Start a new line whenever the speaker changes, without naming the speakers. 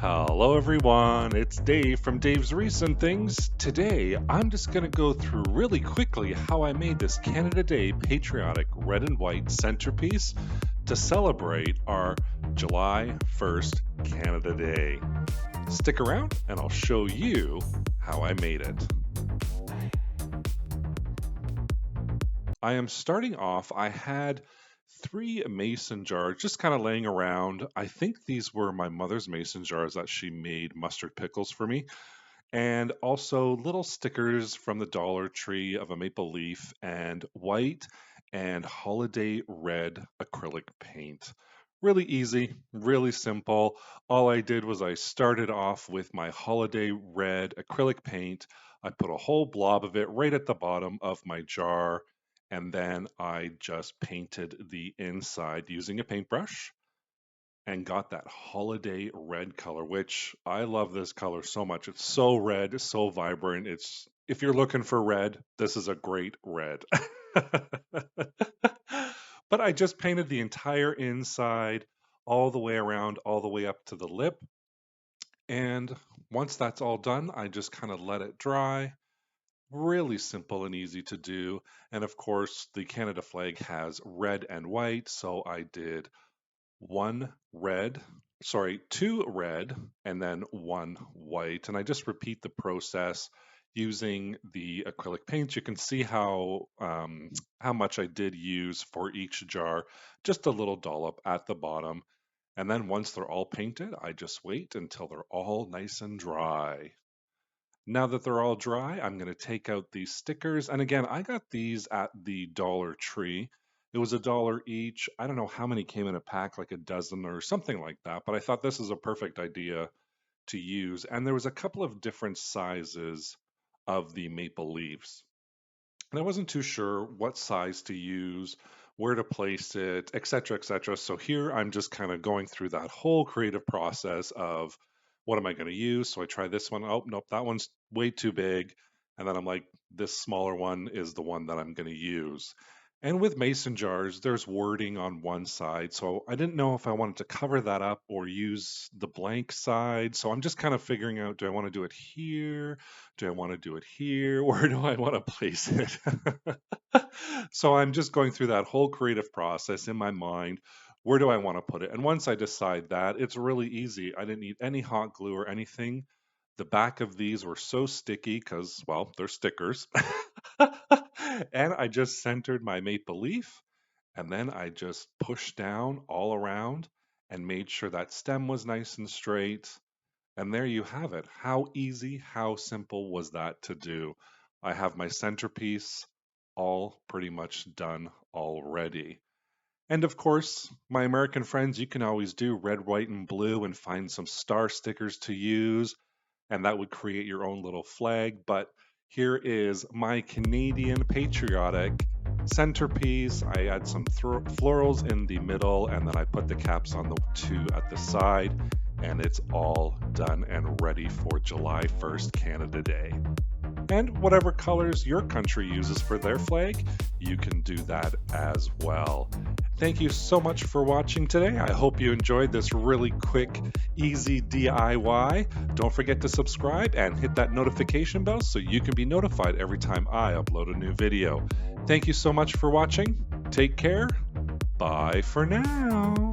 Hello everyone, it's Dave from Dave's Recent Things. Today, I'm just going to go through really quickly how I made this Canada Day Patriotic red and white centerpiece to celebrate our July 1st Canada Day. Stick around and I'll show you how I made it. I am starting off, I had 3 mason jars just kind of laying around. I think these were my mother's mason jars that she made mustard pickles for me. And also little stickers from the Dollar Tree of a maple leaf and white and holiday red acrylic paint. Really easy, really simple. All I did was I started off with my holiday red acrylic paint. I put a whole blob of it right at the bottom of my jar, and then I just painted the inside using a paintbrush and got that holiday red color, which I love this color so much. It's so red, so vibrant. It's if you're looking for red, this is a great red. But I just painted the entire inside all the way around, all the way up to the lip. And once that's all done, I just kind of let it dry. Really simple and easy to do. And of course, the Canada flag has red and white, so I did two red and then one white. And I just repeat the process using the acrylic paint. You can see how much I did use for each jar, just a little dollop at the bottom. And then once they're all painted, I just wait until they're all nice and dry. Now that they're all dry, I'm going to take out these stickers. And again, I got these at the Dollar Tree. It was $1 each. I don't know how many came in a pack, like a dozen or something like that, but I thought this is a perfect idea to use. And there was a couple of different sizes of the maple leaves. And I wasn't too sure what size to use, where to place it, etc., etc. So here I'm just kind of going through that whole creative process of what am I going to use? So I try this one. Oh, nope, that one's way too big. And then I'm like, this smaller one is the one that I'm going to use. And with mason jars, there's wording on one side. So I didn't know if I wanted to cover that up or use the blank side. So I'm just kind of figuring out, do I want to do it here? Do I want to do it here? Where do I want to place it? So I'm just going through that whole creative process in my mind. Where do I want to put it? And once I decide that, it's really easy. I didn't need any hot glue or anything. The back of these were so sticky because, well, they're stickers. And I just centered my maple leaf, and then I just pushed down all around and made sure that stem was nice and straight. And there you have it. How easy, how simple was that to do? I have my centerpiece all pretty much done already. And of course, my American friends, you can always do red, white, and blue and find some star stickers to use, and that would create your own little flag. But here is my Canadian patriotic centerpiece. I add some florals in the middle, and then I put the caps on the two at the side, and it's all done and ready for July 1st, Canada Day. And whatever colors your country uses for their flag, you can do that as well. Thank you so much for watching today. I hope you enjoyed this really quick, easy DIY. Don't forget to subscribe and hit that notification bell so you can be notified every time I upload a new video. Thank you so much for watching. Take care. Bye for now.